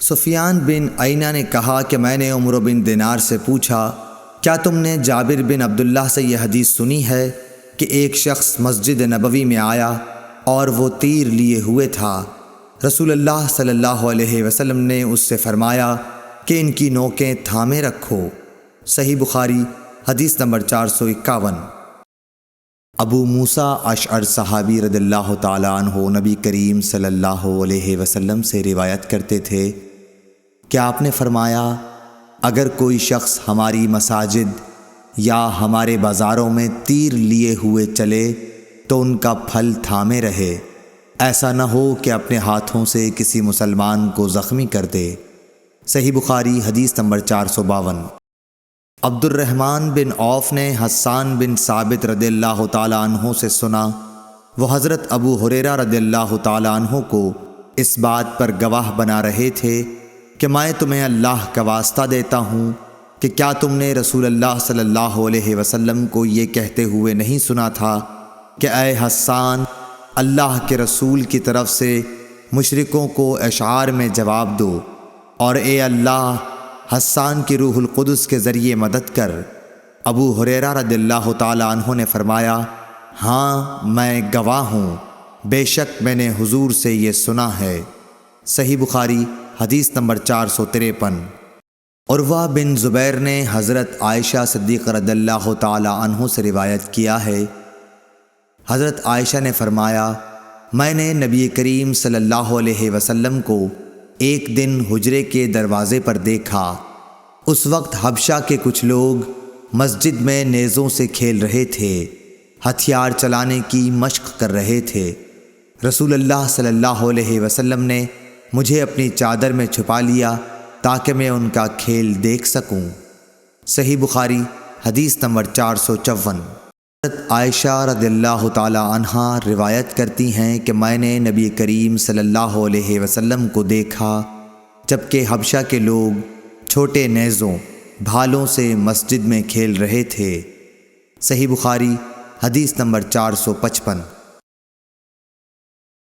سفیان بن عیینہ نے کہا کہ میں نے عمرو بن دینار سے پوچھا، کیا تم نے جابر بن عبداللہ سے یہ حدیث سنی ہے کہ ایک شخص مسجد نبوی میں آیا اور وہ تیر لیے ہوئے تھا؟ رسول اللہ صلی اللہ علیہ وسلم نے اس سے فرمایا کہ ان کی نوکیں تھامے رکھو۔ صحیح بخاری حدیث نمبر 451۔ ابو موسیٰ اشعری صحابی رضی اللہ تعالیٰ عنہ نبی کریم صلی اللہ علیہ وسلم سے روایت کرتے تھے کہ آپ نے فرمایا، اگر کوئی شخص ہماری مساجد یا ہمارے بازاروں میں تیر لیے ہوئے چلے تو ان کا پھل تھامے رہے، ایسا نہ ہو کہ اپنے ہاتھوں سے کسی مسلمان کو زخمی کر دے۔ صحیح بخاری حدیث نمبر 452۔ عبد الرحمن بن عوف نے حسان بن ثابت رضی اللہ تعالیٰ عنہ سے سنا، وہ حضرت ابو ہریرہ رضی اللہ تعالیٰ عنہ کو اس بات پر گواہ بنا رہے تھے کہ میں تمہیں اللہ کا واسطہ دیتا ہوں کہ کیا تم نے رسول اللہ صلی اللہ علیہ وسلم کو یہ کہتے ہوئے نہیں سنا تھا کہ اے حسان، اللہ کے رسول کی طرف سے مشرکوں کو اشعار میں جواب دو، اور اے اللہ، حسان کی روح القدس کے ذریعے مدد کر۔ ابو ہریرہ رضی اللہ تعالیٰ عنہ نے فرمایا، ہاں میں گواہ ہوں، بے شک میں نے حضور سے یہ سنا ہے۔ صحیح بخاری حدیث نمبر 453۔ عروہ بن زبیر نے حضرت عائشہ صدیقہ رضی اللہ تعالیٰ عنہ سے روایت کیا ہے، حضرت عائشہ نے فرمایا، میں نے نبی کریم صلی اللہ علیہ وسلم کو ایک دن حجرے کے دروازے پر دیکھا۔ اس وقت حبشہ کے کچھ لوگ مسجد میں نیزوں سے کھیل رہے تھے، ہتھیار چلانے کی مشق کر رہے تھے۔ رسول اللہ صلی اللہ علیہ وسلم نے مجھے اپنی چادر میں چھپا لیا تاکہ میں ان کا کھیل دیکھ سکوں۔ صحیح بخاری حدیث نمبر 454۔ حضرت عائشہ رضی اللہ تعالی عنہا روایت کرتی ہیں کہ میں نے نبی کریم صلی اللہ علیہ وسلم کو دیکھا جبکہ حبشہ کے لوگ چھوٹے نیزوں بھالوں سے مسجد میں کھیل رہے تھے۔ صحیح بخاری حدیث نمبر 455۔